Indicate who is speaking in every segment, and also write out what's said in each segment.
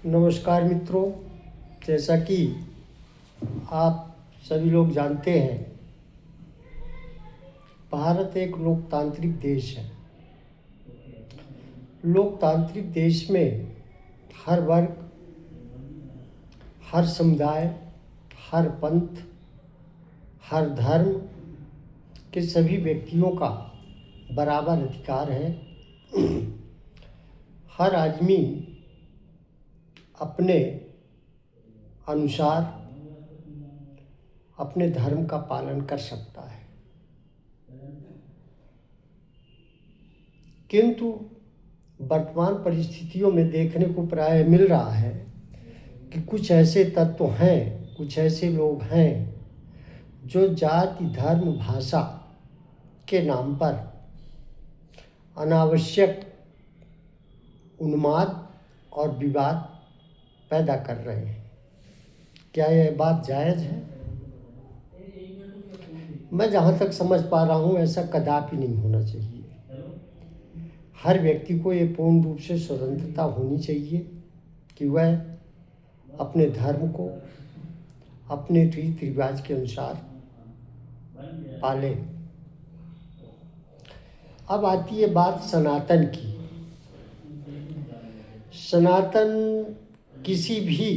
Speaker 1: नमस्कार मित्रों, जैसा कि आप सभी लोग जानते हैं, भारत एक लोकतांत्रिक देश है। लोकतांत्रिक देश में हर वर्ग, हर समुदाय, हर पंथ, हर धर्म के सभी व्यक्तियों का बराबर अधिकार है। हर आदमी अपने अनुसार अपने धर्म का पालन कर सकता है, किंतु वर्तमान परिस्थितियों में देखने को प्रायः मिल रहा है कि कुछ ऐसे तत्व हैं, कुछ ऐसे लोग हैं जो जाति, धर्म, भाषा के नाम पर अनावश्यक उन्माद और विवाद पैदा कर रहे हैं। क्या यह बात जायज़ है? मैं जहाँ तक समझ पा रहा हूँ, ऐसा कदापि नहीं होना चाहिए। हर व्यक्ति को ये पूर्ण रूप से स्वतंत्रता होनी चाहिए कि वह अपने धर्म को अपने रीति रिवाज के अनुसार पाले। अब आती है बात सनातन की। सनातन किसी भी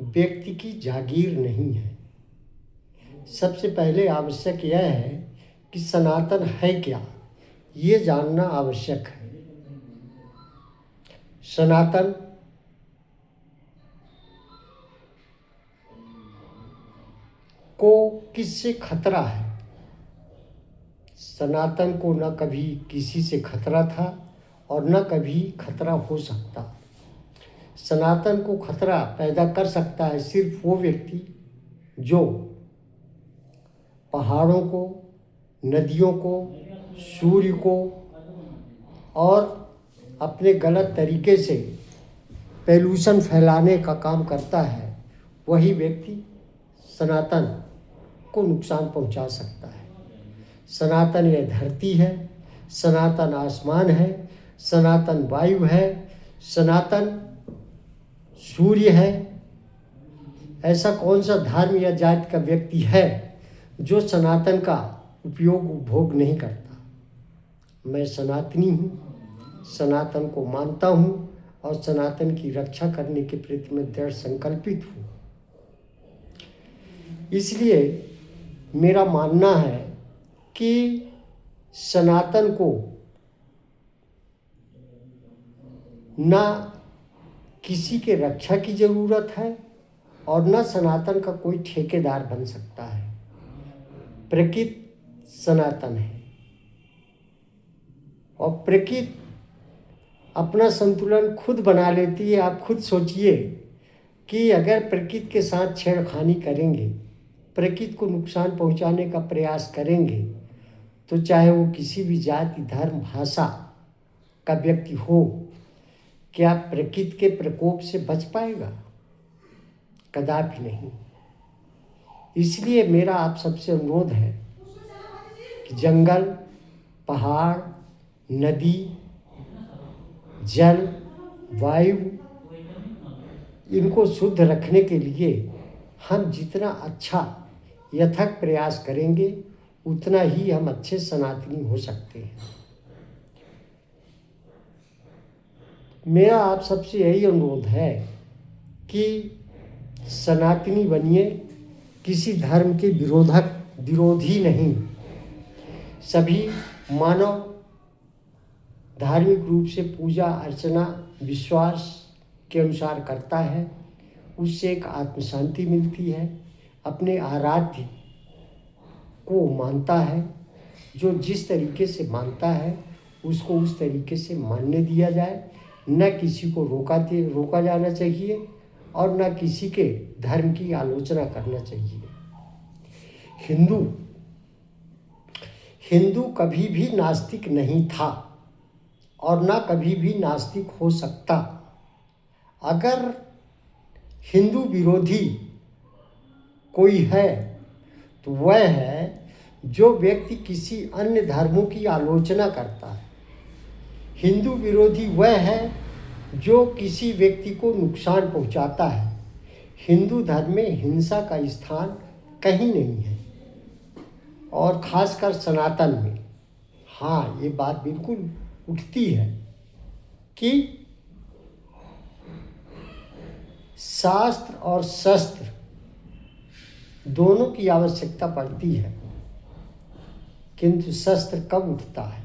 Speaker 1: व्यक्ति की जागीर नहीं है। सबसे पहले आवश्यक यह है कि सनातन है क्या, ये जानना आवश्यक है। सनातन को किससे खतरा है? सनातन को न कभी किसी से खतरा था और न कभी खतरा हो सकता। सनातन को खतरा पैदा कर सकता है सिर्फ वो व्यक्ति जो पहाड़ों को, नदियों को, सूर्य को और अपने गलत तरीके से पॉल्यूशन फैलाने का काम करता है। वही व्यक्ति सनातन को नुकसान पहुंचा सकता है। सनातन यह धरती है, सनातन आसमान है, सनातन वायु है, सनातन सूर्य है। ऐसा कौन सा धर्म या जाति का व्यक्ति है जो सनातन का उपयोग उपभोग नहीं करता? मैं सनातनी हूँ, सनातन को मानता हूँ और सनातन की रक्षा करने के प्रति मैं दृढ़ संकल्पित हूँ। इसलिए मेरा मानना है कि सनातन को ना किसी के रक्षा की ज़रूरत है और न सनातन का कोई ठेकेदार बन सकता है। प्रकृति सनातन है और प्रकृति अपना संतुलन खुद बना लेती है। आप खुद सोचिए कि अगर प्रकृति के साथ छेड़खानी करेंगे, प्रकृति को नुकसान पहुंचाने का प्रयास करेंगे, तो चाहे वो किसी भी जाति, धर्म, भाषा का व्यक्ति हो, क्या प्रकृति के प्रकोप से बच पाएगा? कदापि नहीं। इसलिए मेरा आप सबसे अनुरोध है कि जंगल, पहाड़, नदी, जल, वायु, इनको शुद्ध रखने के लिए हम जितना अच्छा यथार्थ प्रयास करेंगे, उतना ही हम अच्छे सनातनी हो सकते हैं। मेरा आप सबसे यही अनुरोध है कि सनातनी बनिए, किसी धर्म के विरोधी नहीं। सभी मानव धार्मिक रूप से पूजा अर्चना विश्वास के अनुसार करता है, उससे एक आत्म शांति मिलती है। अपने आराध्य को मानता है, जो जिस तरीके से मानता है उसको उस तरीके से मानने दिया जाए। न किसी को रोका जाना चाहिए और न किसी के धर्म की आलोचना करना चाहिए। हिंदू कभी भी नास्तिक नहीं था और न कभी भी नास्तिक हो सकता। अगर हिंदू विरोधी कोई है तो वह है जो व्यक्ति किसी अन्य धर्मों की आलोचना करता है। हिंदू विरोधी वह है जो किसी व्यक्ति को नुकसान पहुंचाता है। हिंदू धर्म में हिंसा का स्थान कहीं नहीं है, और खासकर सनातन में। हाँ, ये बात बिल्कुल उठती है कि शास्त्र और शस्त्र दोनों की आवश्यकता पड़ती है, किंतु शस्त्र कब उठता है?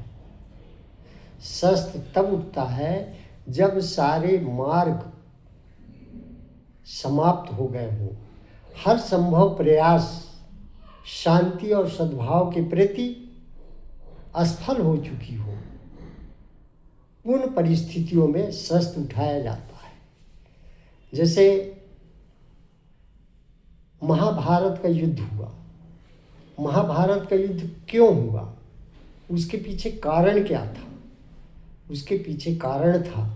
Speaker 1: शस्त्र तब उठता है जब सारे मार्ग समाप्त हो गए हों, हर संभव प्रयास शांति और सद्भाव के प्रति असफल हो चुकी हो। उन परिस्थितियों में शस्त्र उठाया जाता है। जैसे महाभारत का युद्ध हुआ। महाभारत का युद्ध क्यों हुआ? उसके पीछे कारण क्या था? उसके पीछे कारण था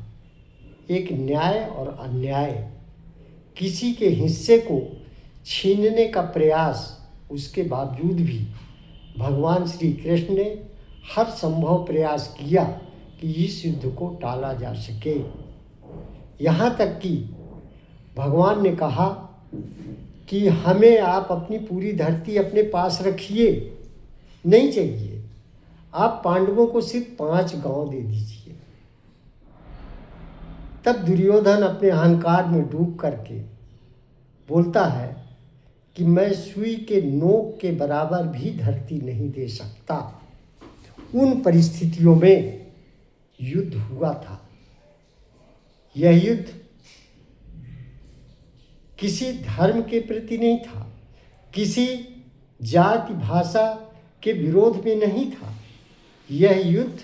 Speaker 1: एक न्याय और अन्याय, किसी के हिस्से को छीनने का प्रयास। उसके बावजूद भी भगवान श्री कृष्ण ने हर संभव प्रयास किया कि इस युद्ध को टाला जा सके। यहाँ तक कि भगवान ने कहा कि हमें आप अपनी पूरी धरती अपने पास रखिए, नहीं चाहिए, आप पांडवों को सिर्फ 5 गांव दे दीजिए। तब दुर्योधन अपने अहंकार में डूब करके बोलता है कि मैं सुई के नोक के बराबर भी धरती नहीं दे सकता। उन परिस्थितियों में युद्ध हुआ था। यह युद्ध किसी धर्म के प्रति नहीं था, किसी जाति भाषा के विरोध में नहीं था। यह युद्ध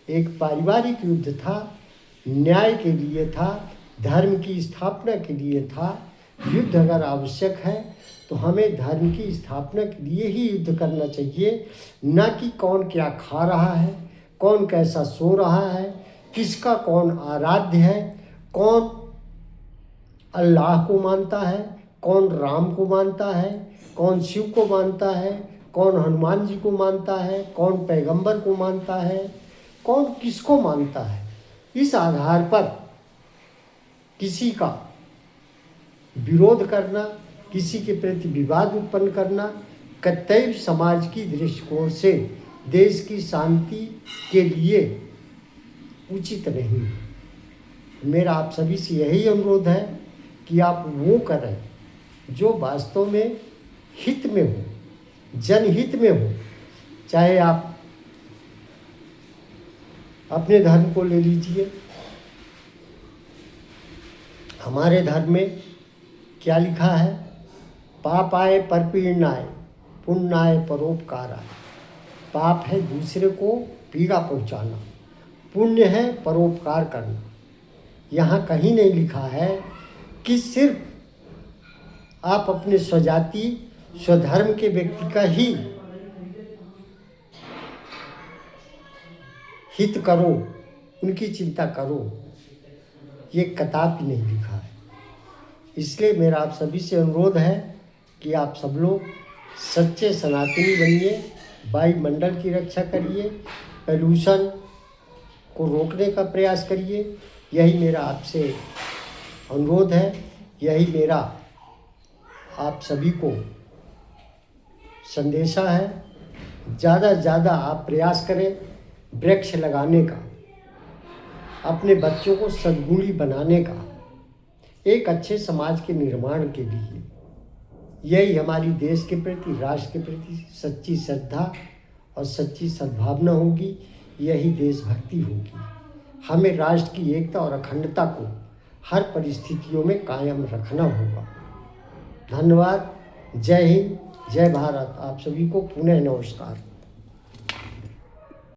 Speaker 1: एक पारिवारिक युद्ध था, न्याय के लिए था, धर्म की स्थापना के लिए था। युद्ध अगर आवश्यक है तो हमें धर्म की स्थापना के लिए ही युद्ध करना चाहिए, न कि कौन क्या खा रहा है, कौन कैसा सो रहा है, किसका कौन आराध्य है, कौन अल्लाह को मानता है, कौन राम को मानता है, कौन शिव को मानता है, कौन हनुमान जी को मानता है, कौन पैगंबर को मानता है, कौन किसको मानता है। इस आधार पर किसी का विरोध करना, किसी के प्रति विवाद उत्पन्न करना कतई समाज की दृष्टिकोण से देश की शांति के लिए उचित नहीं है। मेरा आप सभी से यही अनुरोध है कि आप वो करें जो वास्तव में हित में हो, जनहित में हो। चाहे आप अपने धर्म को ले लीजिए। हमारे धर्म में क्या लिखा है? पापाय परपीड़नाय पुण्याय परोपकाराय। पाप है दूसरे को पीड़ा पहुंचाना, पुण्य है परोपकार करना। यहाँ कहीं नहीं लिखा है कि सिर्फ आप अपने स्वजाति स्वधर्म के व्यक्ति का ही हित करो, उनकी चिंता करो। ये कदापि नहीं लिखा है। इसलिए मेरा आप सभी से अनुरोध है कि आप सब लोग सच्चे सनातनी बनिए, वायुमंडल की रक्षा करिए, पॉल्यूशन को रोकने का प्रयास करिए। यही मेरा आपसे अनुरोध है, यही मेरा आप सभी को संदेशा है। ज़्यादा से ज़्यादा आप प्रयास करें वृक्ष लगाने का, अपने बच्चों को सद्गुणी बनाने का, एक अच्छे समाज के निर्माण के लिए। यही हमारी देश के प्रति, राष्ट्र के प्रति सच्ची श्रद्धा और सच्ची सद्भावना होगी, यही देशभक्ति होगी। हमें राष्ट्र की एकता और अखंडता को हर परिस्थितियों में कायम रखना होगा। धन्यवाद। जय हिंद, जय भारत। आप सभी को पुनः नमस्कार।